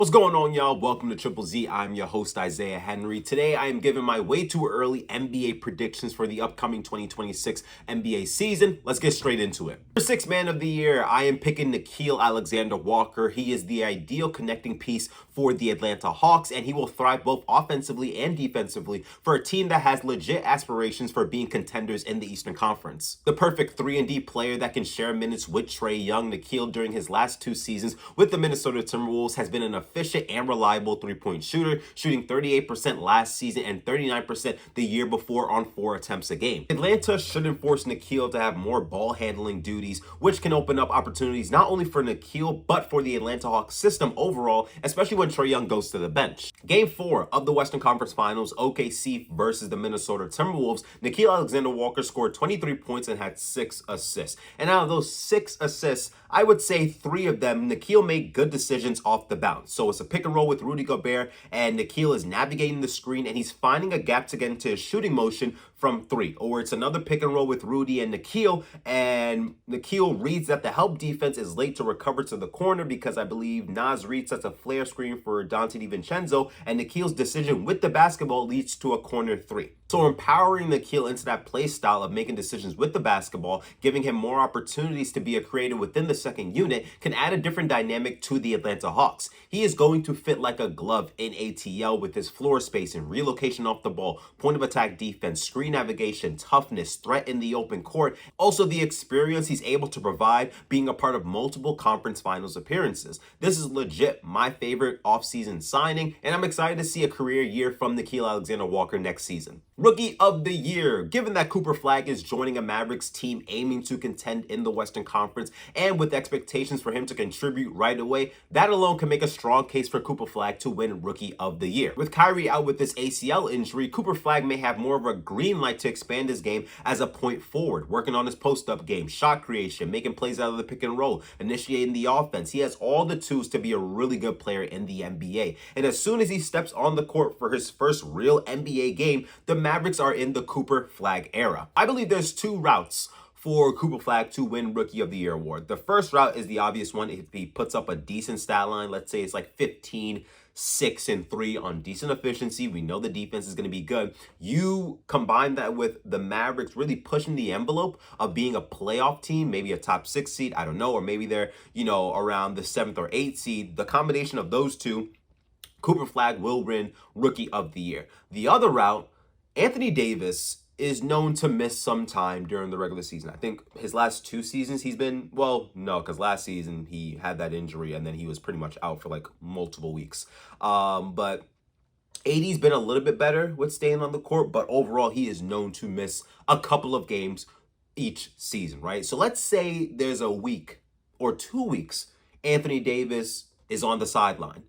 What's going on, y'all? Welcome to Triple Z. I'm your host, Isaiah Henry. Today, I am giving my way too early NBA predictions for the upcoming 2026 NBA season. Let's get straight into it. For Sixth Man of the Year, I am picking Nickeil Alexander-Walker. He is the ideal connecting piece for the Atlanta Hawks, and he will thrive both offensively and defensively for a team that has legit aspirations for being contenders in the Eastern Conference. The perfect 3-and-D player that can share minutes with Trae Young, Nickeil during his last two seasons with the Minnesota Timberwolves has been an efficient and reliable three-point shooter, shooting 38% last season and 39% the year before on 4 attempts a game. Atlanta shouldn't force Nickeil to have more ball handling duties, which can open up opportunities not only for Nickeil but for the Atlanta Hawks system overall, especially when Trae Young goes to the bench. Game 4 of the Western Conference Finals, OKC versus the Minnesota Timberwolves, Nickeil Alexander-Walker scored 23 points and had 6 assists. And out of those 6 assists, I would say 3 of them, Nickeil made good decisions off the bounce. So it's a pick and roll with Rudy Gobert, and Nickeil is navigating the screen, and he's finding a gap to get into his shooting motion from 3. Or it's another pick and roll with Rudy and Nickeil reads that the help defense is late to recover to the corner because I believe Naz Reid sets a flare screen for Dante DiVincenzo, and Nickeil's decision with the basketball leads to a corner 3. So empowering Nickeil into that play style of making decisions with the basketball, giving him more opportunities to be a creator within the second unit, can add a different dynamic to the Atlanta Hawks. He is going to fit like a glove in ATL with his floor spacing, relocation off the ball, point of attack defense, screen navigation, toughness, threat in the open court. Also the experience he's able to provide being a part of multiple conference finals appearances. This is legit my favorite offseason signing, and I'm excited to see a career year from Nickeil Alexander-Walker next season. Rookie of the Year. Given that Cooper Flagg is joining a Mavericks team aiming to contend in the Western Conference and with expectations for him to contribute right away, that alone can make a strong case for Cooper Flagg to win Rookie of the Year. With Kyrie out with this ACL injury, Cooper Flagg may have more of a green light to expand his game as a point forward, working on his post-up game, shot creation, making plays out of the pick and roll, initiating the offense. He has all the tools to be a really good player in the NBA. And as soon as he steps on the court for his first real NBA game, the Mavericks are in the Cooper Flagg era. I believe there's 2 routes for Cooper Flagg to win Rookie of the Year award. The first route is the obvious one. If he puts up a decent stat line, let's say it's like 15, 6, and 3 on decent efficiency, we know the defense is going to be good. You combine that with the Mavericks really pushing the envelope of being a playoff team, maybe a top 6 seed, I don't know, or maybe they're, around the 7th or 8th seed. The combination of those two, Cooper Flagg will win Rookie of the Year. The other route, Anthony Davis is known to miss some time during the regular season. I think his last 2 seasons he's been, because last season he had that injury and then he was pretty much out for like multiple weeks. But AD's been a little bit better with staying on the court, but overall he is known to miss a couple of games each season, right? So let's say there's a week or 2 weeks Anthony Davis is on the sideline.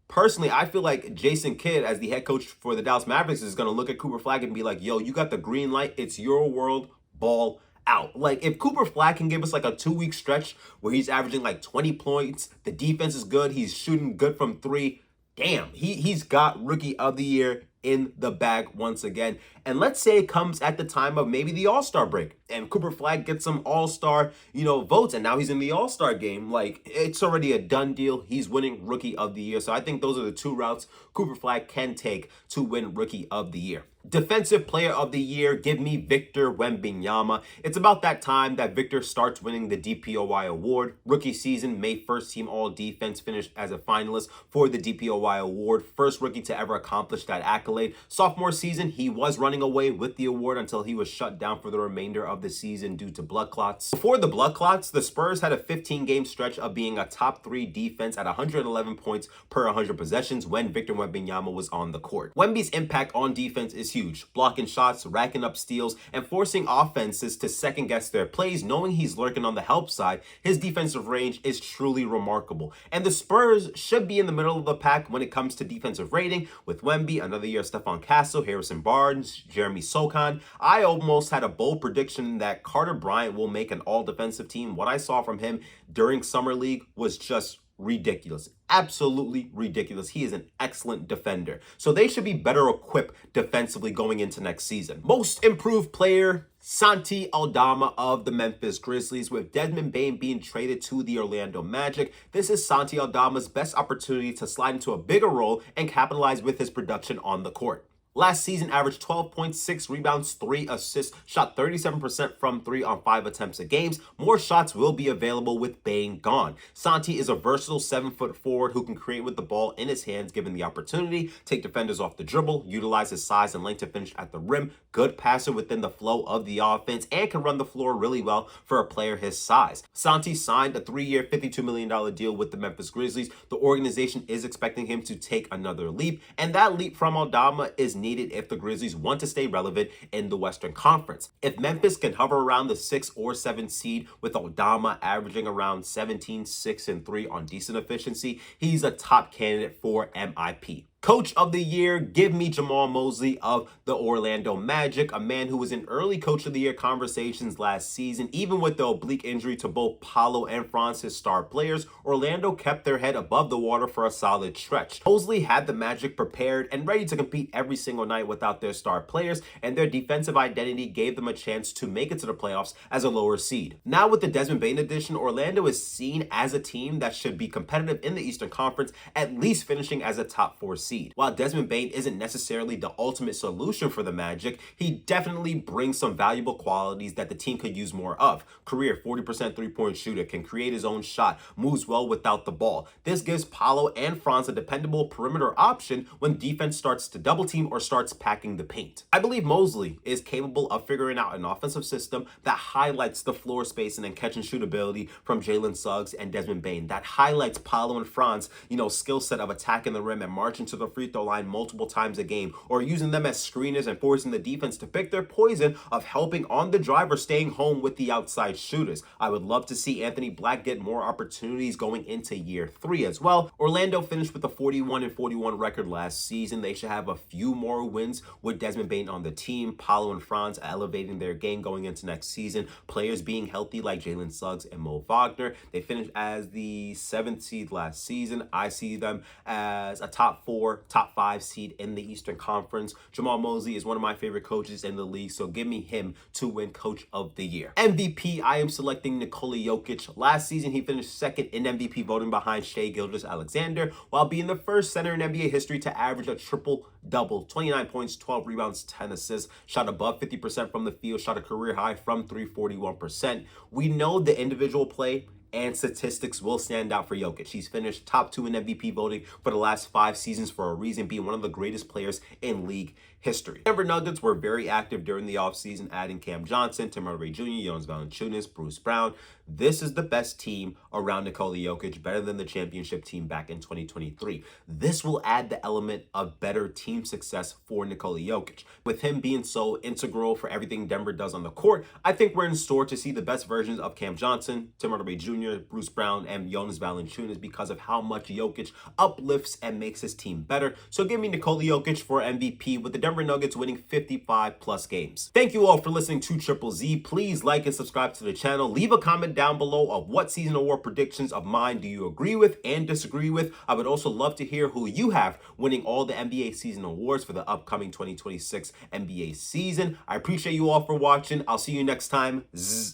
Personally, I feel like Jason Kidd, as the head coach for the Dallas Mavericks, is going to look at Cooper Flagg and be like, yo, you got the green light. It's your world. Ball out. Like, if Cooper Flagg can give us like a 2-week stretch where he's averaging like 20 points, the defense is good, he's shooting good from 3, damn, he's got Rookie of the Year in the bag once again. And let's say it comes at the time of maybe the All-Star break and Cooper Flagg gets some All-Star, votes, and now he's in the All-Star game. Like, it's already a done deal. He's winning Rookie of the Year. So I think those are the 2 routes Cooper Flagg can take to win Rookie of the Year. Defensive Player of the Year, give me Victor Wembanyama. It's about that time that Victor starts winning the DPOY award. Rookie season, made first team all-defense, finished as a finalist for the DPOY award. First rookie to ever accomplish that accolade. Sophomore season, he was running away with the award until he was shut down for the remainder of the season due to blood clots. Before the blood clots, the Spurs had a 15-game stretch of being a top 3 defense at 111 points per 100 possessions when Victor Wembanyama was on the court. Wemby's impact on defense is huge, blocking shots, racking up steals, and forcing offenses to second-guess their plays. Knowing he's lurking on the help side, his defensive range is truly remarkable. And the Spurs should be in the middle of the pack when it comes to defensive rating, with Wemby, another year of Stephon Castle, Harrison Barnes, Jeremy Sochan. I almost had a bold prediction that Carter Bryant will make an all-defensive team. What I saw from him during Summer League was just ridiculous. Absolutely ridiculous. He is an excellent defender. So they should be better equipped defensively going into next season. Most improved player, Santi Aldama of the Memphis Grizzlies. With Desmond Bane being traded to the Orlando Magic, this is Santi Aldama's best opportunity to slide into a bigger role and capitalize with his production on the court. Last season averaged 12.6 rebounds, 3 assists, shot 37% from 3 on 5 attempts a game. More shots will be available with Bane gone. Santi is a versatile 7-foot forward who can create with the ball in his hands given the opportunity, take defenders off the dribble, utilize his size and length to finish at the rim, good passer within the flow of the offense, and can run the floor really well for a player his size. Santi signed a 3-year, $52 million deal with the Memphis Grizzlies. The organization is expecting him to take another leap, and that leap from Aldama is needed if the Grizzlies want to stay relevant in the Western Conference. If Memphis can hover around the 6 or 7 seed with Aldama averaging around 17, 6, and 3 on decent efficiency, he's a top candidate for MIP. Coach of the Year, give me Jamahl Mosley of the Orlando Magic, a man who was in early Coach of the Year conversations last season. Even with the oblique injury to both Paolo and Franz, his star players, Orlando kept their head above the water for a solid stretch. Mosley had the Magic prepared and ready to compete every single night without their star players, and their defensive identity gave them a chance to make it to the playoffs as a lower seed. Now with the Desmond Bane addition, Orlando is seen as a team that should be competitive in the Eastern Conference, at least finishing as a top 4 seed. While Desmond Bane isn't necessarily the ultimate solution for the Magic, he definitely brings some valuable qualities that the team could use more of. Career 40% three-point shooter, can create his own shot, moves well without the ball. This gives Paolo and Franz a dependable perimeter option when defense starts to double team or starts packing the paint. I believe Mosley is capable of figuring out an offensive system that highlights the floor spacing and catch and shoot ability from Jalen Suggs and Desmond Bane, that highlights Paolo and Franz, skill set of attacking the rim and marching to the free throw line multiple times a game, or using them as screeners and forcing the defense to pick their poison of helping on the drive or staying home with the outside shooters. I would love to see Anthony Black get more opportunities going into year 3 as well. Orlando finished with a 41-41 record last season. They should have a few more wins with Desmond Bane on the team, Paolo and Franz elevating their game going into next season, players being healthy like Jalen Suggs and Mo Wagner. They finished as the 7th seed last season. I see them as a top 4, top 5 seed in the Eastern Conference. Jamahl Mosley is one of my favorite coaches in the league, so give me him to win Coach of the Year. MVP, I am selecting Nikola Jokic. Last season, he finished 2nd in MVP voting behind Shai Gilgeous-Alexander, while being the first center in NBA history to average a triple-double, 29 points, 12 rebounds, 10 assists, shot above 50% from the field, shot a career high from 41%. We know the individual play and statistics will stand out for Jokic. He's finished top 2 in MVP voting for the last 5 seasons for a reason, being one of the greatest players in league history. Denver Nuggets were very active during the offseason, adding Cam Johnson, Tim Hardaway Jr., Jonas Valanciunas, Bruce Brown. This is the best team around Nikola Jokic, better than the championship team back in 2023. This will add the element of better team success for Nikola Jokic. With him being so integral for everything Denver does on the court, I think we're in store to see the best versions of Cam Johnson, Tim Hardaway Jr., Bruce Brown, and Jonas Valanciunas because of how much Jokic uplifts and makes his team better. So give me Nikola Jokic for MVP, with the Denver Nuggets winning 55 plus games. Thank you all for listening to Triple Z. Please like and subscribe to the channel. Leave a comment down below of what season award predictions of mine do you agree with and disagree with. I would also love to hear who you have winning all the NBA season awards for the upcoming 2026 NBA season. I appreciate you all for watching. I'll see you next time. Zzz.